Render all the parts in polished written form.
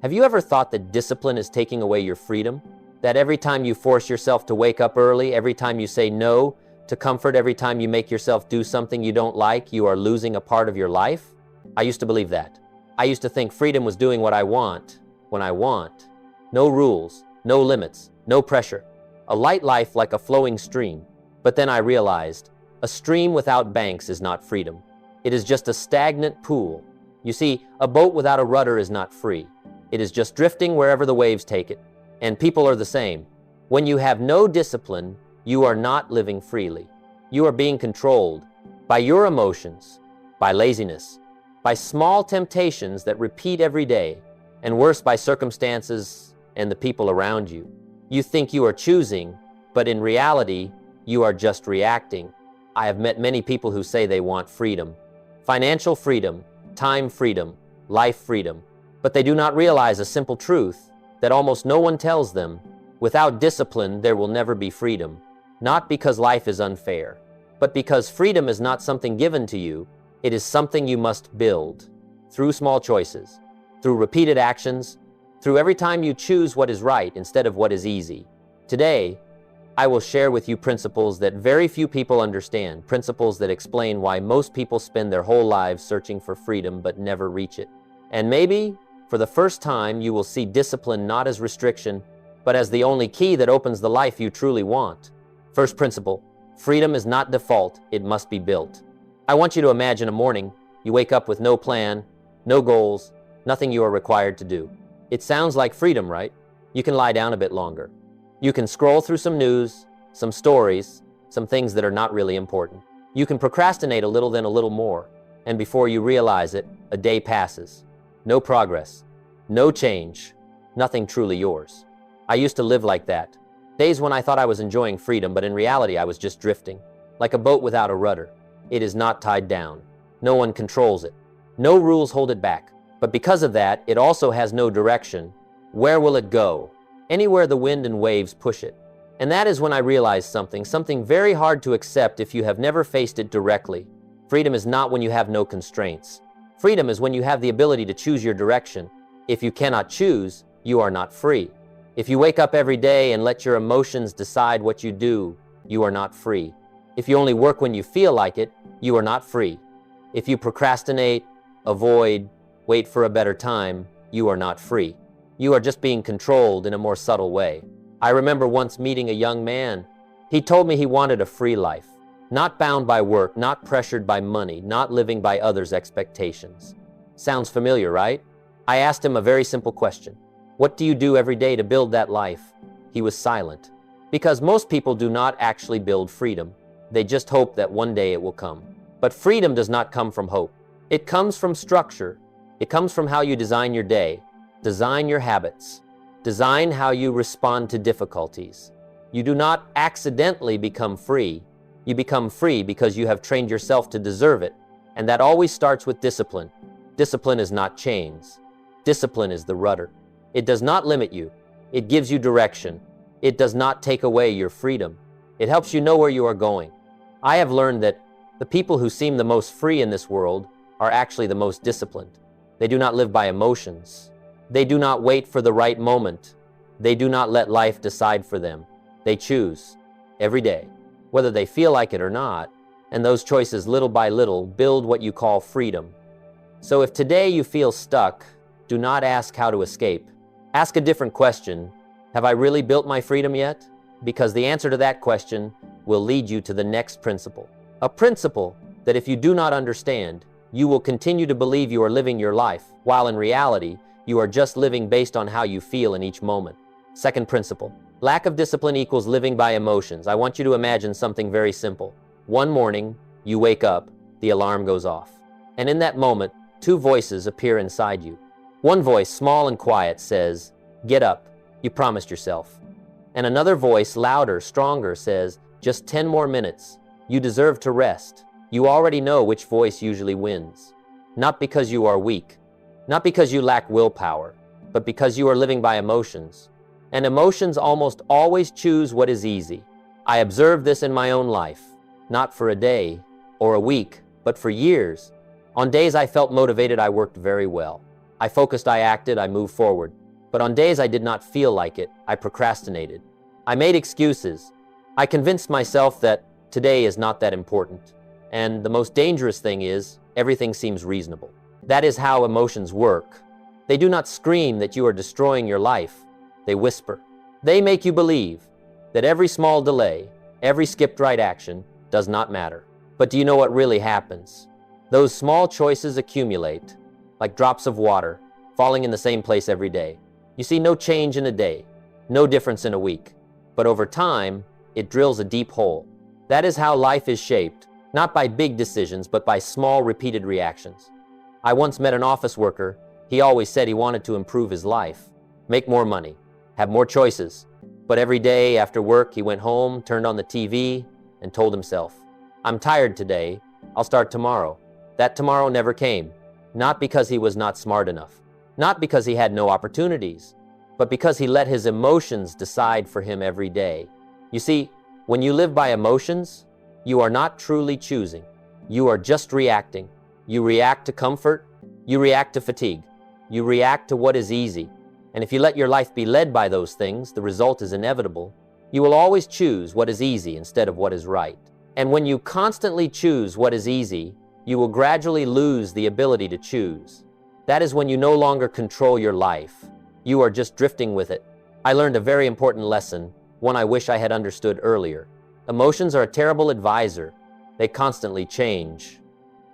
Have you ever thought that discipline is taking away your freedom? That every time you force yourself to wake up early, every time you say no to comfort, every time you make yourself do something you don't like, you are losing a part of your life? I used to believe that. I used to think freedom was doing what I want, when I want. No rules, no limits, no pressure. A light life like a flowing stream. But then I realized, a stream without banks is not freedom. It is just a stagnant pool. You see, a boat without a rudder is not free. It is just drifting wherever the waves take it. And people are the same. When you have no discipline, you are not living freely. You are being controlled by your emotions, by laziness, by small temptations that repeat every day, and worse, by circumstances and the people around you. You think you are choosing, but in reality, you are just reacting. I have met many people who say they want freedom. Financial freedom, time freedom, life freedom. But they do not realize a simple truth that almost no one tells them. Without discipline, there will never be freedom. Not because life is unfair, but because freedom is not something given to you. It is something you must build through small choices, through repeated actions, through every time you choose what is right instead of what is easy. Today, I will share with you principles that very few people understand, principles that explain why most people spend their whole lives searching for freedom but never reach it. And maybe, for the first time, you will see discipline not as restriction, but as the only key that opens the life you truly want. First principle, freedom is not default, it must be built. I want you to imagine a morning, you wake up with no plan, no goals, nothing you are required to do. It sounds like freedom, right? You can lie down a bit longer. You can scroll through some news, some stories, some things that are not really important. You can procrastinate a little, then a little more, and before you realize it, a day passes. No progress, no change, nothing truly yours. I used to live like that. Days when I thought I was enjoying freedom, but in reality I was just drifting, like a boat without a rudder. It is not tied down. No one controls it. No rules hold it back. But because of that, it also has no direction. Where will it go? Anywhere the wind and waves push it. And that is when I realized something very hard to accept if you have never faced it directly. Freedom is not when you have no constraints. Freedom is when you have the ability to choose your direction. If you cannot choose, you are not free. If you wake up every day and let your emotions decide what you do, you are not free. If you only work when you feel like it, you are not free. If you procrastinate, avoid, wait for a better time, you are not free. You are just being controlled in a more subtle way. I remember once meeting a young man. He told me he wanted a free life. Not bound by work, not pressured by money, not living by others' expectations. Sounds familiar, right? I asked him a very simple question. What do you do every day to build that life? He was silent. Because most people do not actually build freedom. They just hope that one day it will come. But freedom does not come from hope. It comes from structure. It comes from how you design your day, design your habits, design how you respond to difficulties. You do not accidentally become free. You become free because you have trained yourself to deserve it. And that always starts with discipline. Discipline is not chains. Discipline is the rudder. It does not limit you. It gives you direction. It does not take away your freedom. It helps you know where you are going. I have learned that the people who seem the most free in this world are actually the most disciplined. They do not live by emotions. They do not wait for the right moment. They do not let life decide for them. They choose every day, whether they feel like it or not, and those choices little by little build what you call freedom. So if today you feel stuck, do not ask how to escape. Ask a different question. Have I really built my freedom yet? Because the answer to that question will lead you to the next principle. A principle that if you do not understand, you will continue to believe you are living your life, while in reality, you are just living based on how you feel in each moment. Second principle. Lack of discipline equals living by emotions. I want you to imagine something very simple. One morning, you wake up, the alarm goes off. And in that moment, two voices appear inside you. One voice, small and quiet, says, "Get up, you promised yourself." And another voice, louder, stronger, says, "Just 10 more minutes. You deserve to rest." You already know which voice usually wins. Not because you are weak, not because you lack willpower, but because you are living by emotions. And emotions almost always choose what is easy. I observed this in my own life, not for a day or a week, but for years. On days I felt motivated, I worked very well. I focused, I acted, I moved forward. But on days I did not feel like it, I procrastinated. I made excuses. I convinced myself that today is not that important. And the most dangerous thing is, everything seems reasonable. That is how emotions work. They do not scream that you are destroying your life. They whisper. They make you believe that every small delay, every skipped right action does not matter. But do you know what really happens? Those small choices accumulate like drops of water falling in the same place every day. You see no change in a day, no difference in a week. But over time, it drills a deep hole. That is how life is shaped, not by big decisions, but by small repeated reactions. I once met an office worker. He always said he wanted to improve his life, make more money, have more choices. But every day after work, he went home, turned on the TV, and told himself, "I'm tired today, I'll start tomorrow." That tomorrow never came, not because he was not smart enough, not because he had no opportunities, but because he let his emotions decide for him every day. You see, when you live by emotions, you are not truly choosing. You are just reacting. You react to comfort, you react to fatigue, you react to what is easy. And if you let your life be led by those things, the result is inevitable. You will always choose what is easy instead of what is right. And when you constantly choose what is easy, you will gradually lose the ability to choose. That is when you no longer control your life. You are just drifting with it. I learned a very important lesson, one I wish I had understood earlier. Emotions are a terrible advisor. They constantly change.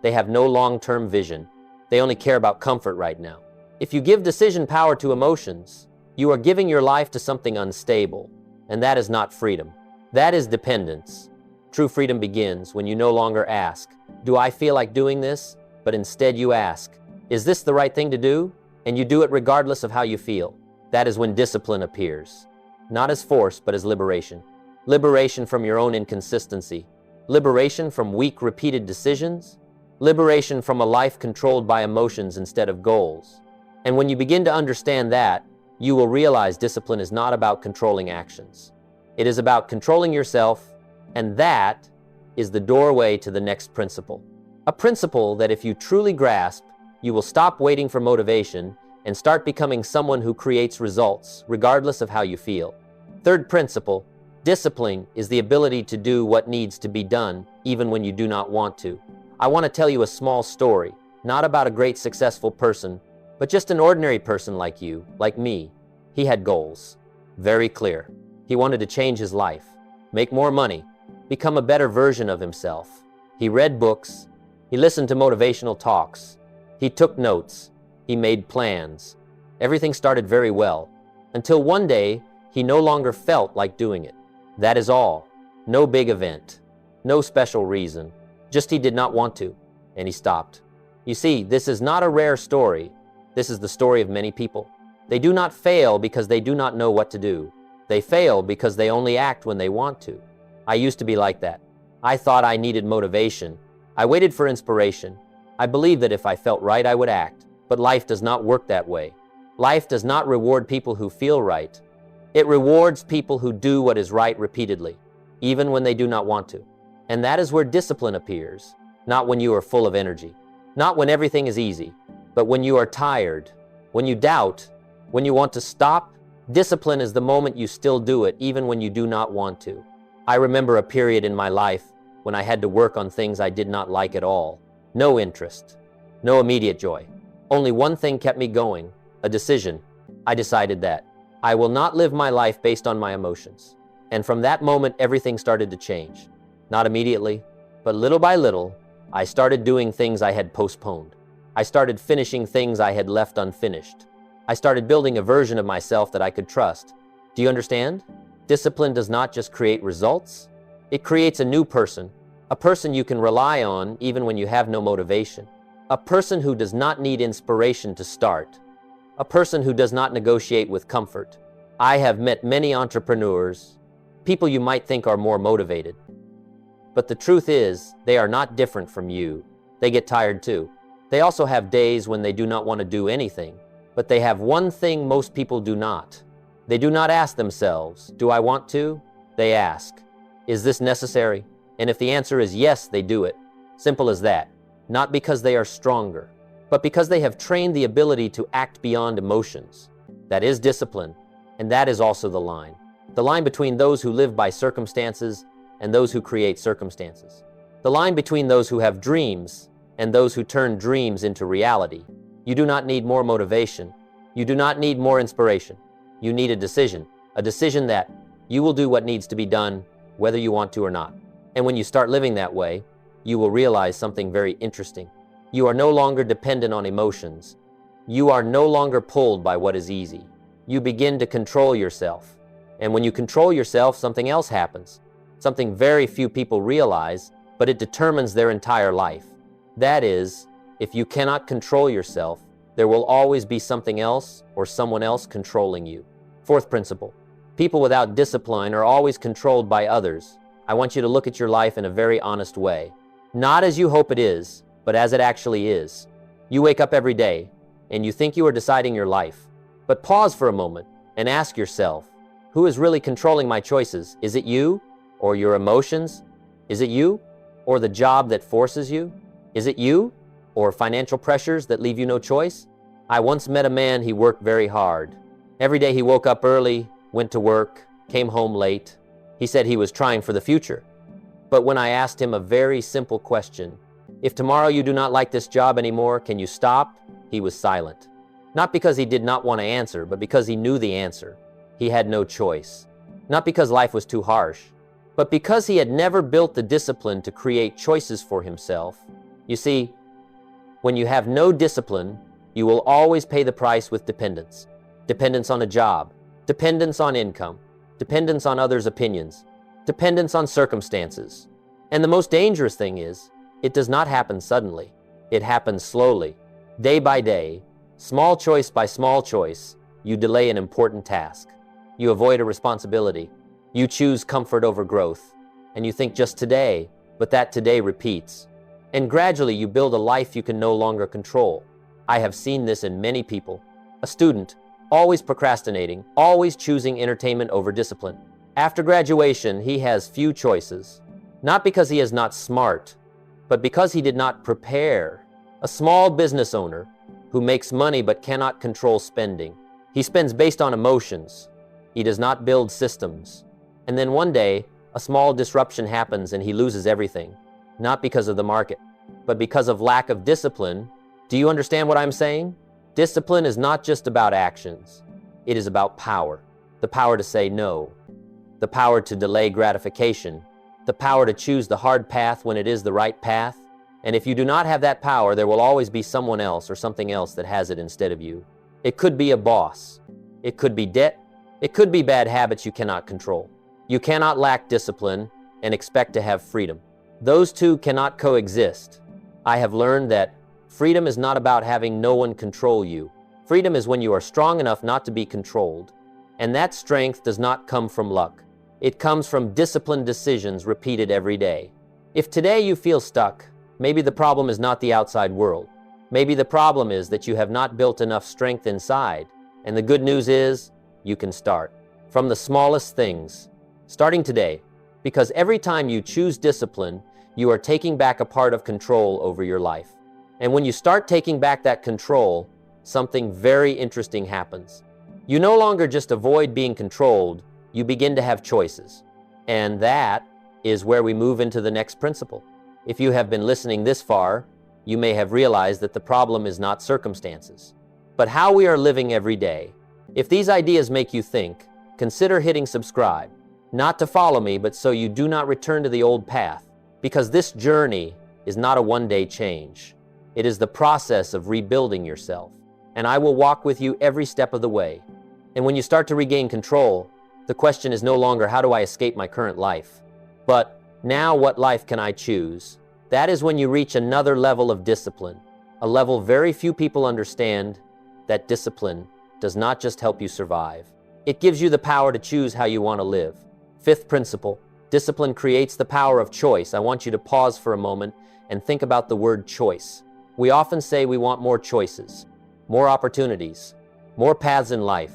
They have no long-term vision. They only care about comfort right now. If you give decision power to emotions, you are giving your life to something unstable, and that is not freedom. That is dependence. True freedom begins when you no longer ask, "Do I feel like doing this?" But instead you ask, "Is this the right thing to do?" And you do it regardless of how you feel. That is when discipline appears. Not as force, but as liberation. Liberation from your own inconsistency. Liberation from weak, repeated decisions. Liberation from a life controlled by emotions instead of goals. And when you begin to understand that, you will realize discipline is not about controlling actions. It is about controlling yourself, and that is the doorway to the next principle. A principle that if you truly grasp, you will stop waiting for motivation and start becoming someone who creates results, regardless of how you feel. Third principle, discipline is the ability to do what needs to be done, even when you do not want to. I want to tell you a small story, not about a great successful person, but just an ordinary person like you, like me. He had goals, very clear. He wanted to change his life, make more money, become a better version of himself. He read books, he listened to motivational talks, he took notes, he made plans. Everything started very well, until one day he no longer felt like doing it. That is all. No big event, no special reason, just he did not want to, and he stopped. You see, this is not a rare story. This is the story of many people. They do not fail because they do not know what to do. They fail because they only act when they want to. I used to be like that. I thought I needed motivation. I waited for inspiration. I believed that if I felt right, I would act. But life does not work that way. Life does not reward people who feel right. It rewards people who do what is right repeatedly, even when they do not want to. And that is where discipline appears, not when you are full of energy, not when everything is easy, but when you are tired, when you doubt, when you want to stop. Discipline is the moment you still do it, even when you do not want to. I remember a period in my life when I had to work on things I did not like at all. No interest, no immediate joy. Only one thing kept me going, a decision. I decided that I will not live my life based on my emotions. And from that moment, everything started to change. Not immediately, but little by little, I started doing things I had postponed. I started finishing things I had left unfinished. I started building a version of myself that I could trust. Do you understand? Discipline does not just create results. It creates a new person, a person you can rely on even when you have no motivation, a person who does not need inspiration to start, a person who does not negotiate with comfort. I have met many entrepreneurs, people you might think are more motivated. But the truth is, they are not different from you. They get tired too. They also have days when they do not want to do anything. But they have one thing most people do not. They do not ask themselves, "Do I want to?" They ask, "Is this necessary?" And if the answer is yes, they do it. Simple as that. Not because they are stronger, but because they have trained the ability to act beyond emotions. That is discipline, and that is also the line between those who live by circumstances and those who create circumstances. The line between those who have dreams and those who turn dreams into reality. You do not need more motivation. You do not need more inspiration. You need a decision that you will do what needs to be done, whether you want to or not. And when you start living that way, you will realize something very interesting. You are no longer dependent on emotions. You are no longer pulled by what is easy. You begin to control yourself. And when you control yourself, something else happens. Something very few people realize, but it determines their entire life. That is, if you cannot control yourself, there will always be something else or someone else controlling you. Fourth principle. People without discipline are always controlled by others. I want you to look at your life in a very honest way. Not as you hope it is, but as it actually is. You wake up every day, and you think you are deciding your life. But pause for a moment and ask yourself, who is really controlling my choices? Is it you? Or your emotions? Is it you? Or the job that forces you? Is it you? Or financial pressures that leave you no choice? I once met a man. He worked very hard. Every day he woke up early, went to work, came home late. He said he was trying for the future. But when I asked him a very simple question, if tomorrow you do not like this job anymore, can you stop? He was silent. Not because he did not want to answer, but because he knew the answer. He had no choice. Not because life was too harsh, but because he had never built the discipline to create choices for himself. You see, when you have no discipline, you will always pay the price with dependence. Dependence on a job, dependence on income, dependence on others' opinions, dependence on circumstances. And the most dangerous thing is, it does not happen suddenly. It happens slowly, day by day, small choice by small choice. You delay an important task. You avoid a responsibility. You choose comfort over growth. And you think just today, but that today repeats. And gradually you build a life you can no longer control. I have seen this in many people. A student, always procrastinating, always choosing entertainment over discipline. After graduation, he has few choices. Not because he is not smart, but because he did not prepare. A small business owner who makes money but cannot control spending. He spends based on emotions. He does not build systems. And then one day, a small disruption happens and he loses everything. Not because of the market, but because of lack of discipline. Do you understand what I'm saying? Discipline is not just about actions. It is about power. The power to say no. The power to delay gratification. The power to choose the hard path when it is the right path. And if you do not have that power, there will always be someone else or something else that has it instead of you. It could be a boss. It could be debt. It could be bad habits you cannot control. You cannot lack discipline and expect to have freedom. Those two cannot coexist. I have learned that freedom is not about having no one control you. Freedom is when you are strong enough not to be controlled. And that strength does not come from luck. It comes from disciplined decisions repeated every day. If today you feel stuck, maybe the problem is not the outside world. Maybe the problem is that you have not built enough strength inside. And the good news is, you can start from the smallest things, starting today, because every time you choose discipline, you are taking back a part of control over your life. And when you start taking back that control, something very interesting happens. You no longer just avoid being controlled, you begin to have choices. And that is where we move into the next principle. If you have been listening this far, you may have realized that the problem is not circumstances, but how we are living every day. If these ideas make you think, consider hitting subscribe, not to follow me, but so you do not return to the old path, because this journey is not a one-day change. It is the process of rebuilding yourself, and I will walk with you every step of the way. And when you start to regain control, the question is no longer how do I escape my current life, but now what life can I choose? That is when you reach another level of discipline, a level very few people understand. That discipline does not just help you survive. It gives you the power to choose how you want to live. Fifth principle, discipline creates the power of choice. I want you to pause for a moment and think about the word choice. We often say we want more choices, more opportunities, more paths in life,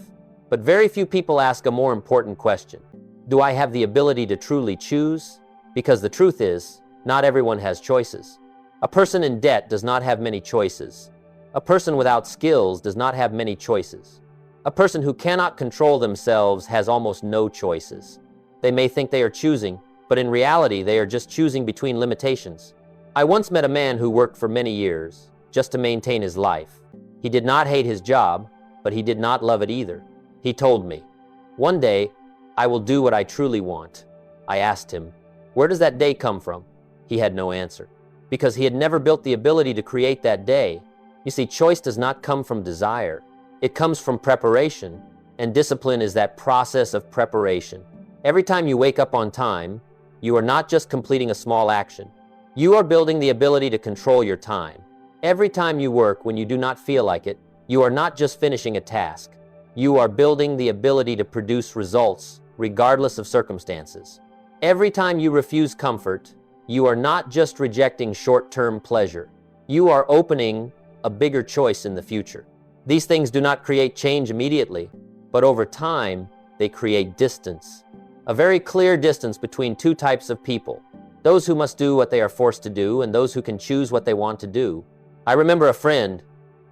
but very few people ask a more important question. Do I have the ability to truly choose? Because the truth is, not everyone has choices. A person in debt does not have many choices. A person without skills does not have many choices. A person who cannot control themselves has almost no choices. They may think they are choosing, but in reality, they are just choosing between limitations. I once met a man who worked for many years just to maintain his life. He did not hate his job, but he did not love it either. He told me, "One day, I will do what I truly want." I asked him, "Where does that day come from?" He had no answer, because he had never built the ability to create that day. You see, choice does not come from desire. It comes from preparation, and discipline is that process of preparation. Every time you wake up on time, you are not just completing a small action. You are building the ability to control your time. Every time you work when you do not feel like it, you are not just finishing a task. You are building the ability to produce results regardless of circumstances. Every time you refuse comfort, you are not just rejecting short-term pleasure. You are opening a bigger choice in the future. These things do not create change immediately, but over time, they create distance. A very clear distance between two types of people: those who must do what they are forced to do and those who can choose what they want to do. I remember a friend.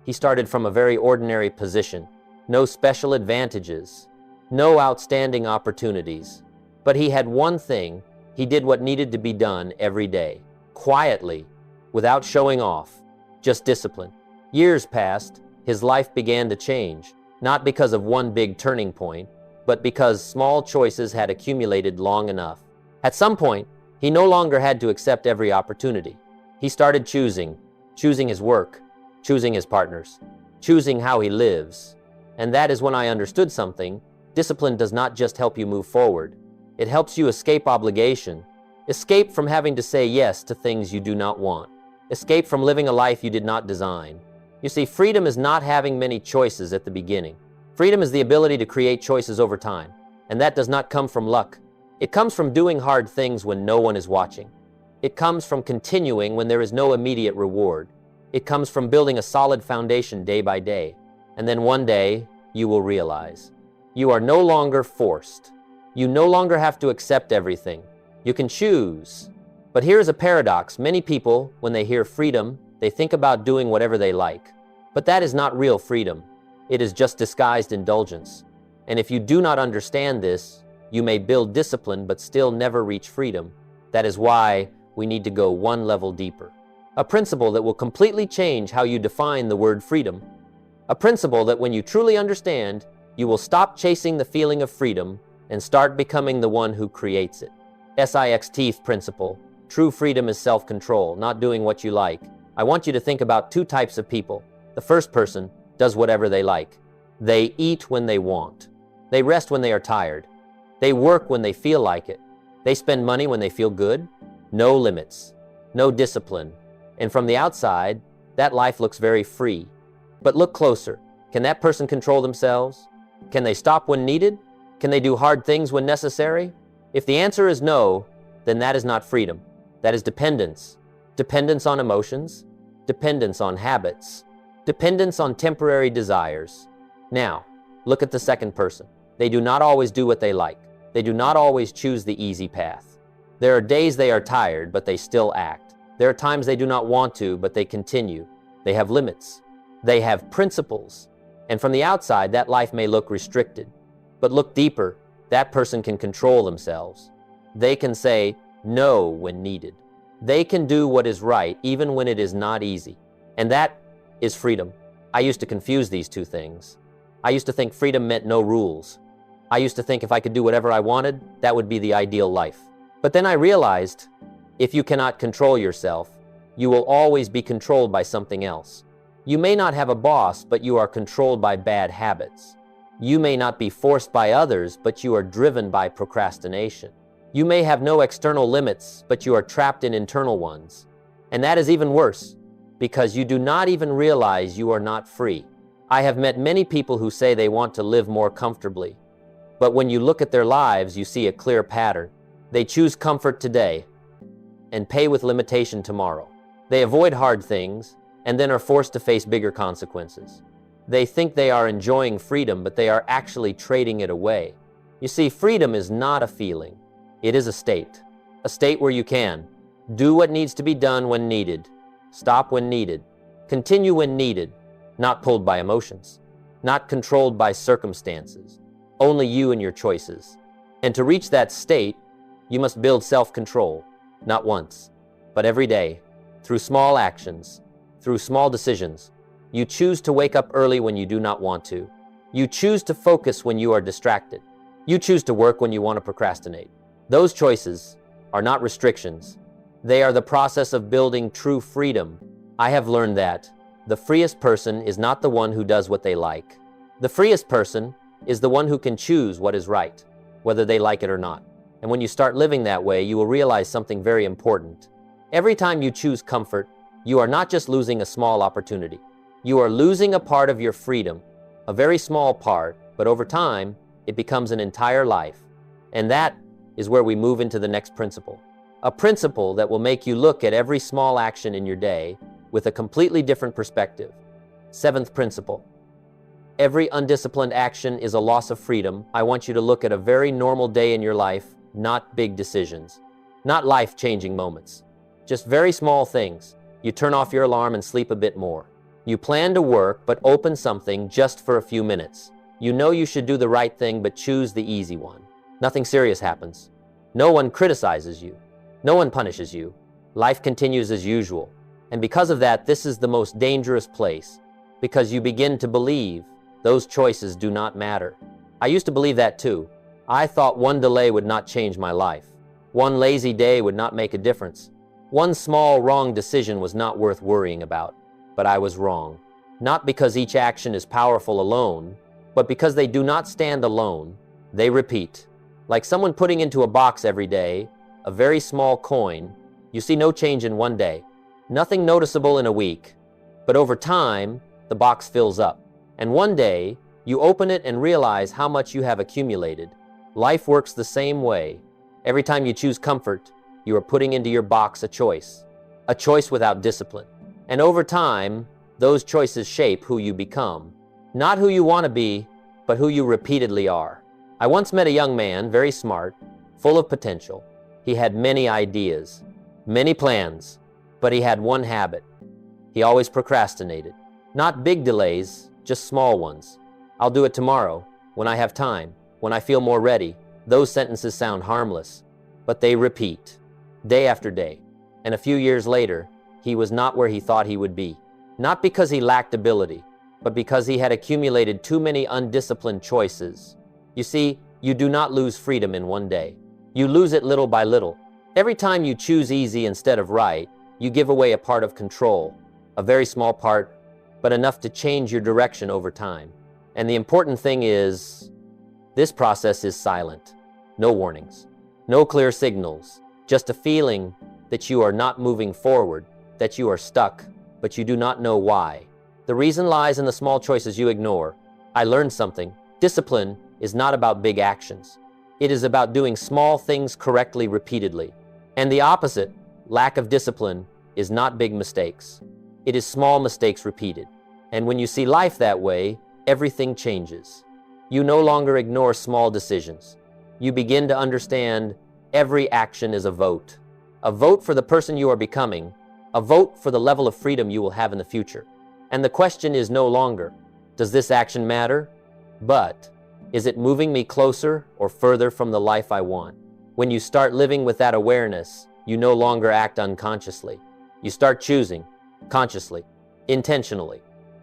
He started from a very ordinary position. No special advantages, no outstanding opportunities. But he had one thing: he did what needed to be done every day, quietly, without showing off, just discipline. Years passed, his life began to change, not because of one big turning point, but because small choices had accumulated long enough. At some point, he no longer had to accept every opportunity. He started choosing his work, choosing his partners, choosing how he lives. And that is when I understood something. Discipline does not just help you move forward. It helps you escape obligation, escape from having to say yes to things you do not want, escape from living a life you did not design. You see, freedom is not having many choices at the beginning. Freedom is the ability to create choices over time, and that does not come from luck. It comes from doing hard things when no one is watching. It comes from continuing when there is no immediate reward. It comes from building a solid foundation day by day, and then one day you will realize you are no longer forced. You no longer have to accept everything. You can choose. But here is a paradox. Many people, when they hear freedom, they think about doing whatever they like. But that is not real freedom. It is just disguised indulgence. And if you do not understand this, you may build discipline but still never reach freedom. That is why we need to go one level deeper. A principle that will completely change how you define the word freedom. A principle that when you truly understand, you will stop chasing the feeling of freedom and start becoming the one who creates it. SIXT principle. True freedom is self-control, not doing what you like. I want you to think about two types of people. The first person does whatever they like. They eat when they want. They rest when they are tired. They work when they feel like it. They spend money when they feel good. No limits, no discipline. And from the outside, that life looks very free. But look closer. Can that person control themselves? Can they stop when needed? Can they do hard things when necessary? If the answer is no, then that is not freedom. That is dependence. Dependence on emotions, dependence on habits, dependence on temporary desires. Now, look at the second person. They do not always do what they like. They do not always choose the easy path. There are days they are tired, but they still act. There are times they do not want to, but they continue. They have limits. They have principles. And from the outside, that life may look restricted. But look deeper. That person can control themselves. They can say no when needed. They can do what is right even when it is not easy. And that is freedom. I used to confuse these two things. I used to think freedom meant no rules. I used to think if I could do whatever I wanted, that would be the ideal life. But then I realized, if you cannot control yourself, you will always be controlled by something else. You may not have a boss, but you are controlled by bad habits. You may not be forced by others, but you are driven by procrastination. You may have no external limits, but you are trapped in internal ones. And that is even worse, because you do not even realize you are not free. I have met many people who say they want to live more comfortably. But when you look at their lives, you see a clear pattern. They choose comfort today and pay with limitation tomorrow. They avoid hard things and then are forced to face bigger consequences. They think they are enjoying freedom, but they are actually trading it away. You see, freedom is not a feeling. It is a state where you can do what needs to be done when needed, stop when needed, continue when needed, not pulled by emotions, not controlled by circumstances, only you and your choices. And to reach that state, you must build self-control, not once, but every day, through small actions, through small decisions. You choose to wake up early when you do not want to. You choose to focus when you are distracted. You choose to work when you want to procrastinate. Those choices are not restrictions. They are the process of building true freedom. I have learned that the freest person is not the one who does what they like. The freest person is the one who can choose what is right, whether they like it or not. And when you start living that way, you will realize something very important. Every time you choose comfort, you are not just losing a small opportunity. You are losing a part of your freedom, a very small part, but over time, it becomes an entire life. And that is where we move into the next principle. A principle that will make you look at every small action in your day with a completely different perspective. Seventh principle. Every undisciplined action is a loss of freedom. I want you to look at a very normal day in your life, not big decisions, not life-changing moments, just very small things. You turn off your alarm and sleep a bit more. You plan to work, but open something just for a few minutes. You know you should do the right thing, but choose the easy one. Nothing serious happens. No one criticizes you. No one punishes you. Life continues as usual. And because of that, this is the most dangerous place, because you begin to believe those choices do not matter. I used to believe that too. I thought one delay would not change my life. One lazy day would not make a difference. One small wrong decision was not worth worrying about. But I was wrong. Not because each action is powerful alone, but because they do not stand alone. They repeat. Like someone putting into a box every day, a very small coin, you see no change in one day. Nothing noticeable in a week. But over time, the box fills up. And one day, you open it and realize how much you have accumulated. Life works the same way. Every time you choose comfort, you are putting into your box a choice without discipline. And over time, those choices shape who you become. Not who you want to be, but who you repeatedly are. I once met a young man, very smart, full of potential. He had many ideas, many plans, but he had one habit. He always procrastinated. Not big delays, just small ones. I'll do it tomorrow, when I have time, when I feel more ready. Those sentences sound harmless, but they repeat, day after day. And a few years later, he was not where he thought he would be. Not because he lacked ability, but because he had accumulated too many undisciplined choices. You see, you do not lose freedom in one day. You lose it little by little. Every time you choose easy instead of right, you give away a part of control, a very small part, but enough to change your direction over time. And the important thing is, this process is silent. No warnings, no clear signals, just a feeling that you are not moving forward, that you are stuck, but you do not know why. The reason lies in the small choices you ignore. I learned something. Discipline is not about big actions. It is about doing small things correctly repeatedly. And the opposite, lack of discipline, is not big mistakes. It is small mistakes repeated. And when you see life that way, everything changes. You no longer ignore small decisions. You begin to understand every action is a vote for the person you are becoming, a vote for the level of freedom you will have in the future. And the question is no longer, does this action matter? But, is it moving me closer or further from the life I want? When you start living with that awareness, you no longer act unconsciously. You start choosing, consciously, intentionally.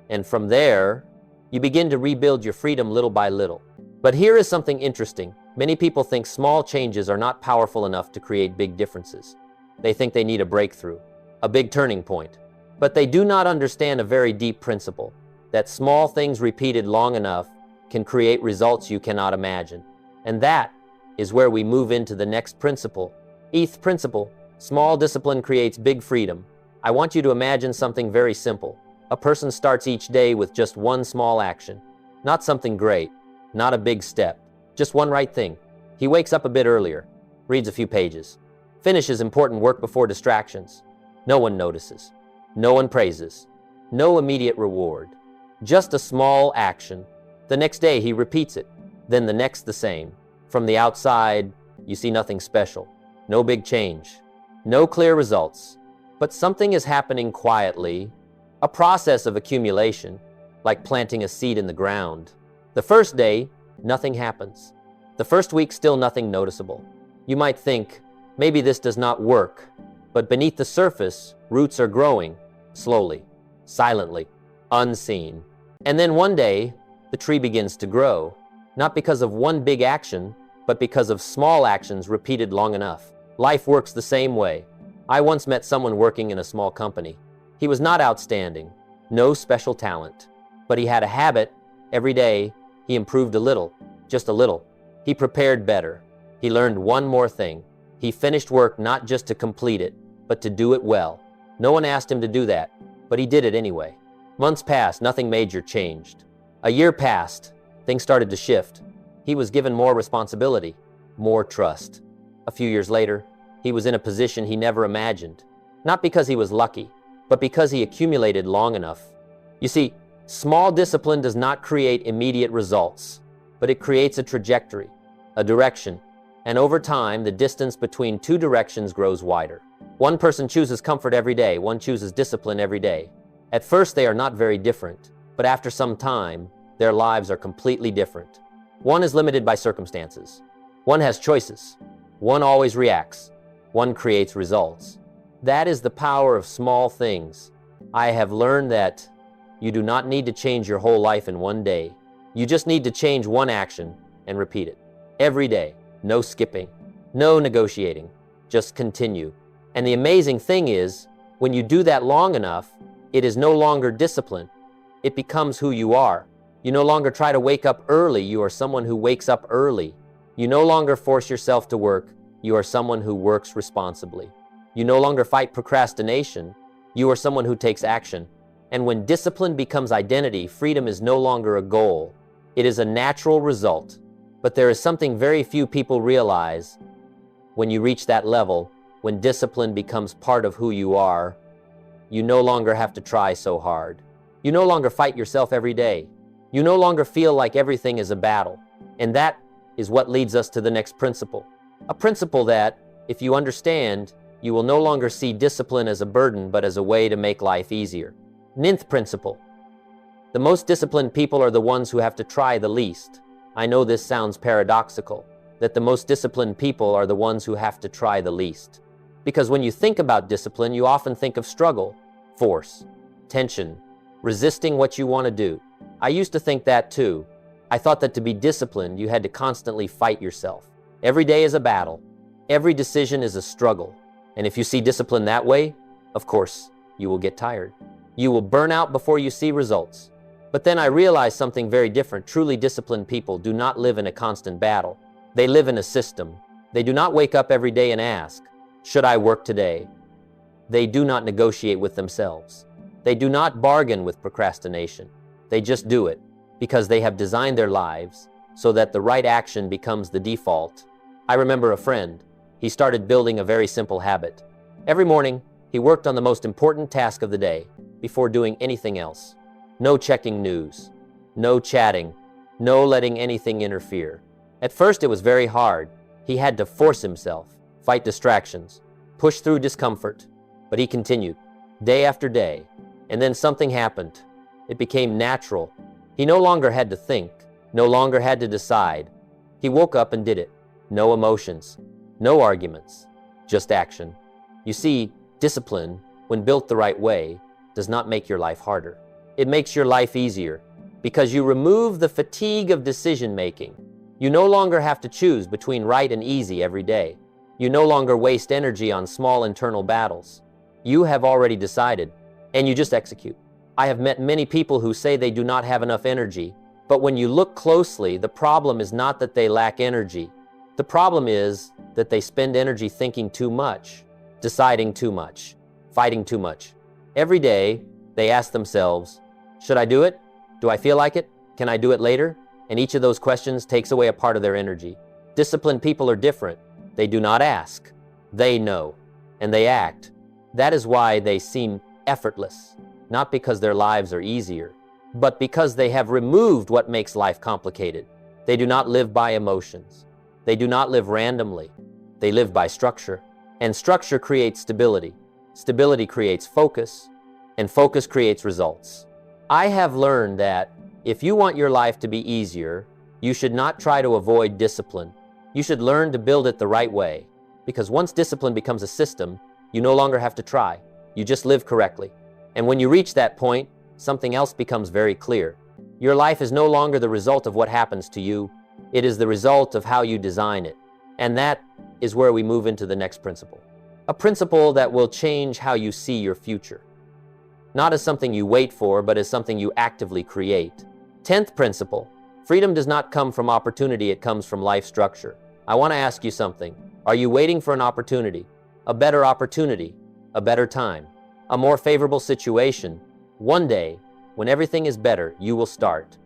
And from there, you begin to rebuild your freedom little by little. But here is something interesting. Many people think small changes are not powerful enough to create big differences. They think they need a breakthrough, a big turning point. But they do not understand a very deep principle, that small things repeated long enough can create results you cannot imagine. And that is where we move into the next principle. Eighth principle, small discipline creates big freedom. I want you to imagine something very simple. A person starts each day with just one small action. Not something great, not a big step, just one right thing. He wakes up a bit earlier, reads a few pages, finishes important work before distractions. No one notices. No one praises. No immediate reward. Just a small action. The next day he repeats it. Then the next the same. From the outside, you see nothing special. No big change. No clear results. But something is happening quietly. A process of accumulation. like planting a seed in the ground. The first day, nothing happens. The first week, still nothing noticeable. You might think, maybe this does not work, but beneath the surface, roots are growing, slowly, silently, unseen. And then one day, the tree begins to grow, not because of one big action, but because of small actions repeated long enough. Life works the same way. I once met someone working in a small company. He was not outstanding, no special talent, but he had a habit. Every day, he improved a little, just a little. He prepared better. He learned one more thing. He finished work not just to complete it, but to do it well. No one asked him to do that, but he did it anyway. Months passed, nothing major changed. A year passed, things started to shift. He was given more responsibility, more trust. A few years later, he was in a position he never imagined, not because he was lucky, but because he accumulated long enough. You see, small discipline does not create immediate results, but it creates a trajectory, a direction, and over time, the distance between two directions grows wider. One person chooses comfort every day, one chooses discipline every day. At first, they are not very different, but after some time, their lives are completely different. One is limited by circumstances. One has choices. One always reacts. One creates results. That is the power of small things. I have learned that you do not need to change your whole life in one day. You just need to change one action and repeat it. Every day. No skipping. No negotiating. Just continue. And the amazing thing is, when you do that long enough, it is no longer discipline. It becomes who you are. You no longer try to wake up early. You are someone who wakes up early. You no longer force yourself to work. You are someone who works responsibly. You no longer fight procrastination. You are someone who takes action. And when discipline becomes identity, freedom is no longer a goal. It is a natural result. But there is something very few people realize. When you reach that level, when discipline becomes part of who you are, you no longer have to try so hard. You no longer fight yourself every day. You no longer feel like everything is a battle. And that is what leads us to the next principle. A principle that, if you understand, you will no longer see discipline as a burden, but as a way to make life easier. Ninth principle. The most disciplined people are the ones who have to try the least. I know this sounds paradoxical, that the most disciplined people are the ones who have to try the least. Because when you think about discipline, you often think of struggle, force, tension, resisting what you want to do. I used to think that too. I thought that to be disciplined, you had to constantly fight yourself. Every day is a battle. Every decision is a struggle. And if you see discipline that way, of course, you will get tired. You will burn out before you see results. But then I realized something very different. Truly disciplined people do not live in a constant battle. They live in a system. They do not wake up every day and ask, should I work today? They do not negotiate with themselves. They do not bargain with procrastination. They just do it because they have designed their lives so that the right action becomes the default. I remember a friend. He started building a very simple habit. Every morning, he worked on the most important task of the day before doing anything else. No checking news, no chatting, no letting anything interfere. At first it was very hard. He had to force himself, fight distractions, push through discomfort. But he continued, day after day, and then something happened. It became natural. He no longer had to think, no longer had to decide. He woke up and did it. No emotions, no arguments, just action. You see, discipline, when built the right way, does not make your life harder. It makes your life easier because you remove the fatigue of decision-making. You no longer have to choose between right and easy every day. You no longer waste energy on small internal battles. You have already decided, and you just execute. I have met many people who say they do not have enough energy, but when you look closely, the problem is not that they lack energy. The problem is that they spend energy thinking too much, deciding too much, fighting too much. Every day, they ask themselves, should I do it? Do I feel like it? Can I do it later? And each of those questions takes away a part of their energy. Disciplined people are different. They do not ask. They know. And they act. That is why they seem effortless. Not because their lives are easier, but because they have removed what makes life complicated. They do not live by emotions. They do not live randomly. They live by structure. And structure creates stability. Stability creates focus. And focus creates results. I have learned that if you want your life to be easier, you should not try to avoid discipline. You should learn to build it the right way. Because once discipline becomes a system, you no longer have to try. You just live correctly. And when you reach that point, something else becomes very clear. Your life is no longer the result of what happens to you. It is the result of how you design it. And that is where we move into the next principle. A principle that will change how you see your future. Not as something you wait for, but as something you actively create. 10th principle. Freedom does not come from opportunity, it comes from life structure. I want to ask you something. Are you waiting for an opportunity? A better opportunity? A better time? A more favorable situation? One day, when everything is better, you will start.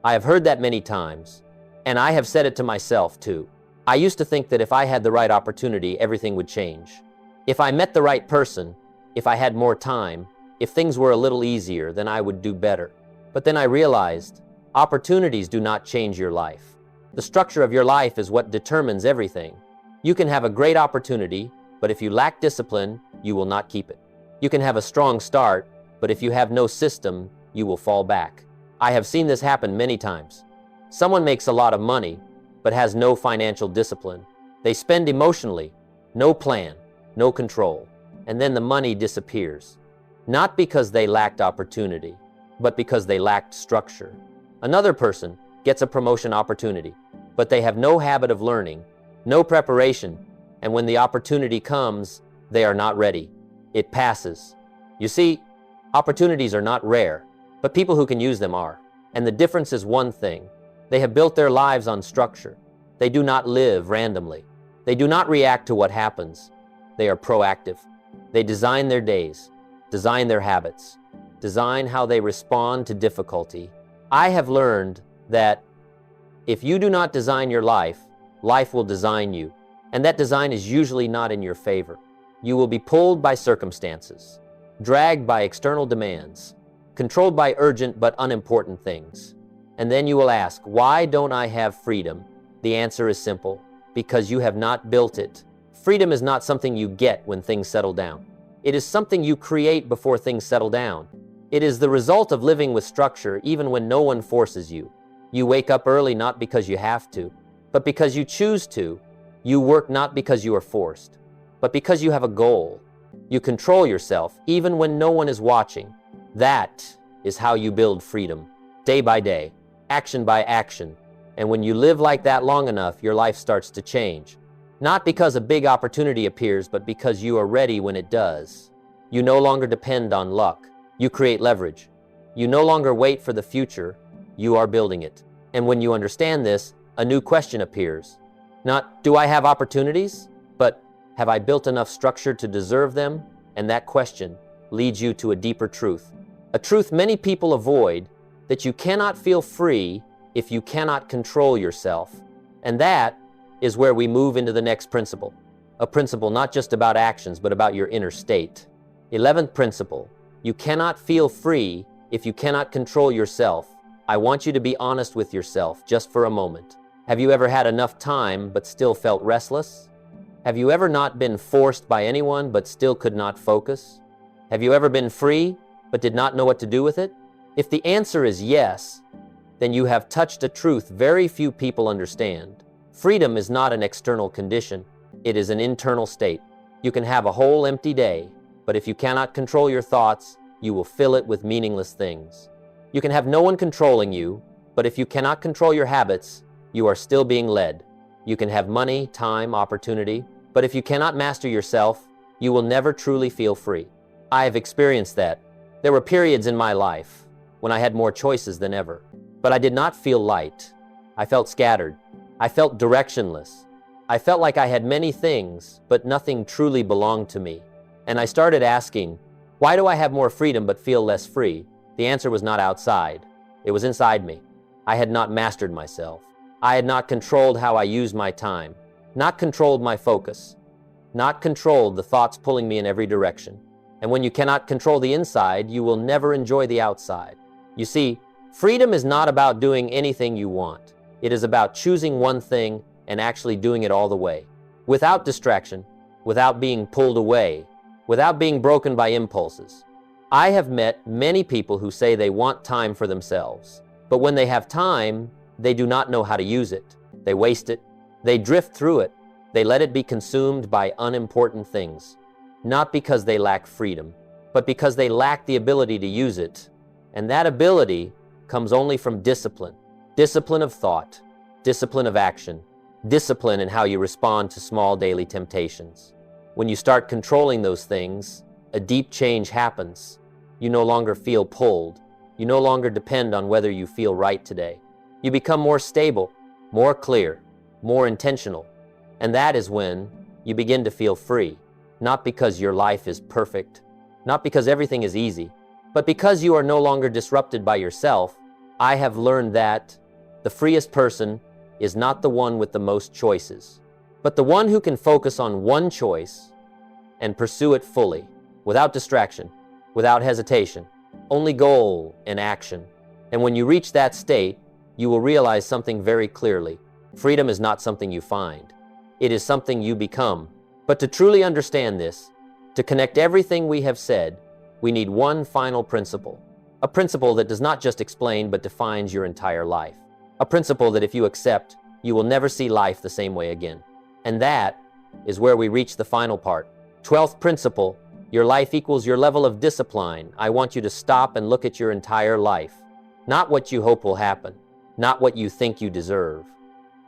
I have heard that many times, and I have said it to myself too. I used to think that if I had the right opportunity, everything would change. If I met the right person, if I had more time, if things were a little easier, then I would do better. But then I realized, opportunities do not change your life. The structure of your life is what determines everything. You can have a great opportunity, but if you lack discipline, you will not keep it. You can have a strong start, but if you have no system, you will fall back. I have seen this happen many times. Someone makes a lot of money, but has no financial discipline. They spend emotionally, no plan, no control, and then the money disappears. Not because they lacked opportunity, but because they lacked structure. Another person gets a promotion opportunity, but they have no habit of learning, no preparation, and when the opportunity comes, they are not ready. It passes. You see, opportunities are not rare, but people who can use them are. And the difference is one thing. They have built their lives on structure. They do not live randomly. They do not react to what happens. They are proactive. They design their days, design their habits, design how they respond to difficulty. I have learned that if you do not design your life, life will design you. And that design is usually not in your favor. You will be pulled by circumstances, dragged by external demands, controlled by urgent but unimportant things. And then you will ask, why don't I have freedom? The answer is simple, because you have not built it. Freedom is not something you get when things settle down. It is something you create before things settle down. It is the result of living with structure even when no one forces you. You wake up early not because you have to, but because you choose to. You work not because you are forced, but because you have a goal. You control yourself even when no one is watching. That is how you build freedom, day by day, action by action. And when you live like that long enough, your life starts to change. Not because a big opportunity appears, but because you are ready when it does. You no longer depend on luck. You create leverage. You no longer wait for the future. You are building it. And when you understand this, a new question appears. Not, do I have opportunities? But, have I built enough structure to deserve them? And that question leads you to a deeper truth. A truth many people avoid, that you cannot feel free if you cannot control yourself. And that is where we move into the next principle. A principle not just about actions, but about your inner state. 11th principle, you cannot feel free if you cannot control yourself. I want you to be honest with yourself just for a moment. Have you ever had enough time but still felt restless? Have you ever not been forced by anyone but still could not focus? Have you ever been free but did not know what to do with it? If the answer is yes, then you have touched a truth very few people understand. Freedom is not an external condition. It is an internal state. You can have a whole empty day, but if you cannot control your thoughts, you will fill it with meaningless things. You can have no one controlling you, but if you cannot control your habits, you are still being led. You can have money, time, opportunity, but if you cannot master yourself, you will never truly feel free. I have experienced that. There were periods in my life when I had more choices than ever, but I did not feel light. I felt scattered. I felt directionless. I felt like I had many things, but nothing truly belonged to me. And I started asking, why do I have more freedom but feel less free? The answer was not outside. It was inside me. I had not mastered myself. I had not controlled how I used my time, not controlled my focus, not controlled the thoughts pulling me in every direction. And when you cannot control the inside, you will never enjoy the outside. You see, freedom is not about doing anything you want. It is about choosing one thing and actually doing it all the way, without distraction, without being pulled away, without being broken by impulses. I have met many people who say they want time for themselves, but when they have time, they do not know how to use it. They waste it. They drift through it. They let it be consumed by unimportant things, not because they lack freedom, but because they lack the ability to use it. And that ability comes only from discipline. Discipline of thought, discipline of action, discipline in how you respond to small daily temptations. When you start controlling those things, a deep change happens. You no longer feel pulled. You no longer depend on whether you feel right today. You become more stable, more clear, more intentional. And that is when you begin to feel free, not because your life is perfect, not because everything is easy, but because you are no longer disrupted by yourself. I have learned that the freest person is not the one with the most choices, but the one who can focus on one choice and pursue it fully, without distraction, without hesitation, only goal and action. And when you reach that state, you will realize something very clearly. Freedom is not something you find. It is something you become. But to truly understand this, to connect everything we have said, we need one final principle. A principle that does not just explain but defines your entire life. A principle that if you accept, you will never see life the same way again. And that is where we reach the final part. 12th principle, your life equals your level of discipline. I want you to stop and look at your entire life. Not what you hope will happen, not what you think you deserve,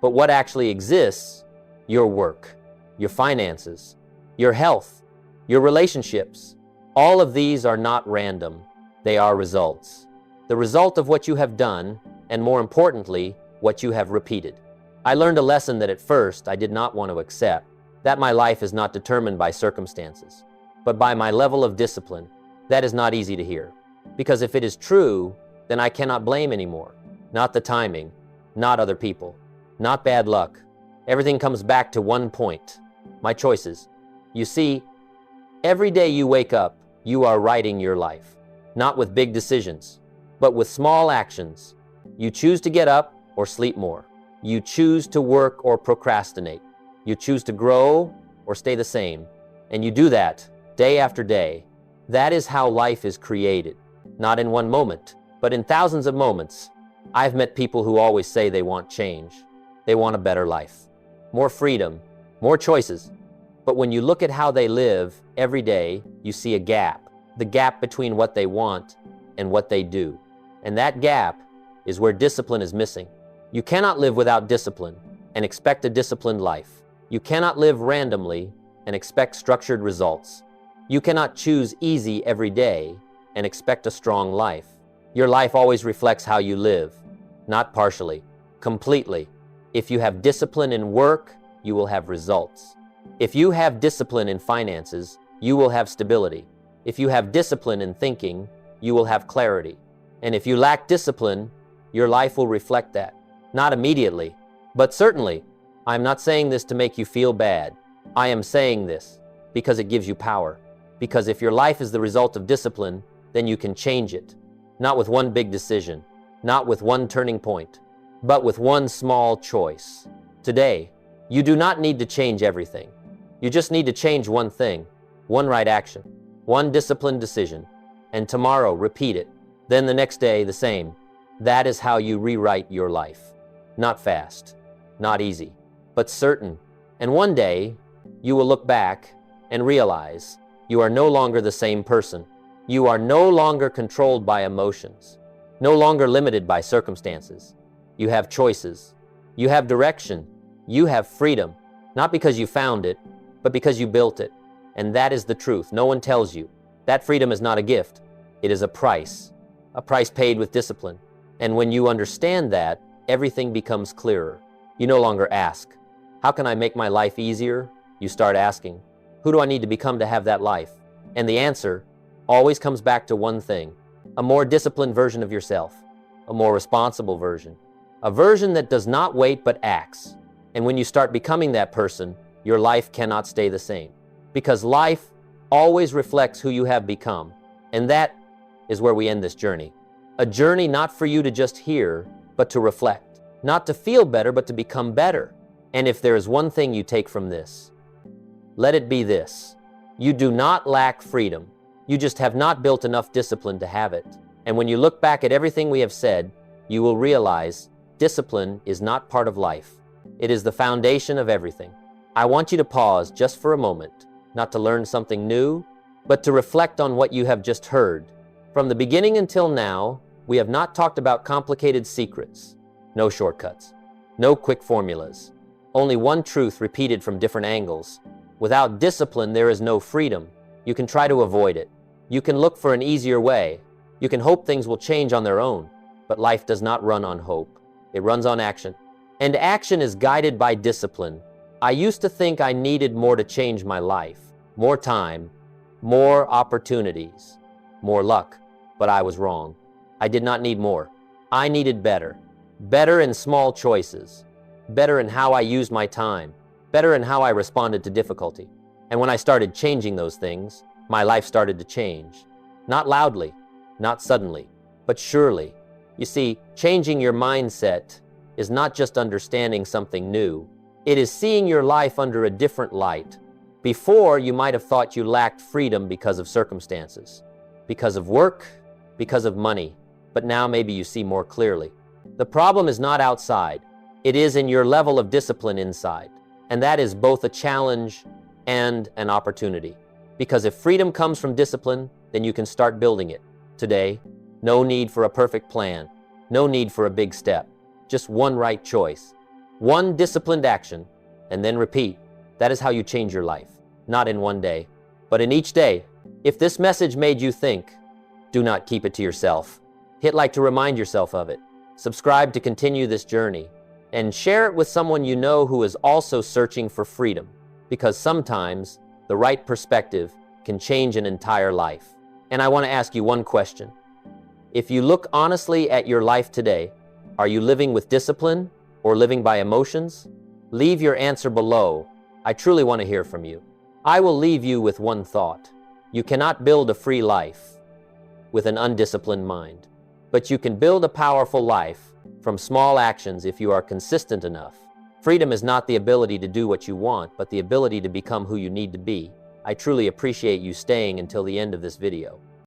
but what actually exists: your work, your finances, your health, your relationships. All of these are not random. They are results. The result of what you have done, and more importantly, what you have repeated. I learned a lesson that at first I did not want to accept, that my life is not determined by circumstances, but by my level of discipline. That is not easy to hear, because if it is true, then I cannot blame anymore. Not the timing, not other people, not bad luck. Everything comes back to one point: my choices. You see, every day you wake up, you are writing your life, not with big decisions, but with small actions. You choose to get up or sleep more. You choose to work or procrastinate. You choose to grow or stay the same. And you do that day after day. That is how life is created, not in one moment, but in thousands of moments. I've met people who always say they want change. They want a better life, more freedom, more choices. But when you look at how they live every day, you see a gap, the gap between what they want and what they do. And that gap is where discipline is missing. You cannot live without discipline and expect a disciplined life. You cannot live randomly and expect structured results. You cannot choose easy every day and expect a strong life. Your life always reflects how you live, not partially, completely. If you have discipline in work, you will have results. If you have discipline in finances, you will have stability. If you have discipline in thinking, you will have clarity. And if you lack discipline, your life will reflect that. Not immediately, but certainly. I'm not saying this to make you feel bad. I am saying this because it gives you power. Because if your life is the result of discipline, then you can change it. Not with one big decision, not with one turning point, but with one small choice. Today, you do not need to change everything. You just need to change one thing, one right action, one disciplined decision. And tomorrow, repeat it. Then the next day, the same. That is how you rewrite your life. Not fast, not easy, but certain. And one day, you will look back and realize you are no longer the same person. You are no longer controlled by emotions, no longer limited by circumstances. You have choices. You have direction. You have freedom, not because you found it, but because you built it. And that is the truth. No one tells you. That freedom is not a gift. It is a price paid with discipline. And when you understand that, everything becomes clearer. You no longer ask, how can I make my life easier? You start asking, who do I need to become to have that life? And the answer always comes back to one thing: a more disciplined version of yourself, a more responsible version, a version that does not wait but acts. And when you start becoming that person, your life cannot stay the same, because life always reflects who you have become. And that is where we end this journey. A journey not for you to just hear, but to reflect. Not to feel better, but to become better. And if there is one thing you take from this, let it be this: you do not lack freedom. You just have not built enough discipline to have it. And when you look back at everything we have said, you will realize discipline is not part of life. It is the foundation of everything. I want you to pause just for a moment, not to learn something new, but to reflect on what you have just heard. From the beginning until now, we have not talked about complicated secrets. No shortcuts. No quick formulas. Only one truth repeated from different angles. Without discipline, there is no freedom. You can try to avoid it. You can look for an easier way. You can hope things will change on their own. But life does not run on hope. It runs on action. And action is guided by discipline. I used to think I needed more to change my life. More time, more opportunities, more luck. But I was wrong. I did not need more. I needed better. Better in small choices. Better in how I used my time. Better in how I responded to difficulty. And when I started changing those things, my life started to change. Not loudly, not suddenly, but surely. You see, changing your mindset is not just understanding something new. It is seeing your life under a different light. Before, you might have thought you lacked freedom because of circumstances, because of work, because of money. But now maybe you see more clearly. The problem is not outside. It is in your level of discipline inside. And that is both a challenge and an opportunity. Because if freedom comes from discipline, then you can start building it. Today, no need for a perfect plan. No need for a big step. Just one right choice. One disciplined action, and then repeat. That is how you change your life. Not in one day, but in each day. If this message made you think, do not keep it to yourself. Hit like to remind yourself of it. Subscribe to continue this journey. And share it with someone you know who is also searching for freedom. Because sometimes the right perspective can change an entire life. And I want to ask you one question. If you look honestly at your life today, are you living with discipline or living by emotions? Leave your answer below. I truly want to hear from you. I will leave you with one thought. You cannot build a free life with an undisciplined mind. But you can build a powerful life from small actions if you are consistent enough. Freedom is not the ability to do what you want, but the ability to become who you need to be. I truly appreciate you staying until the end of this video.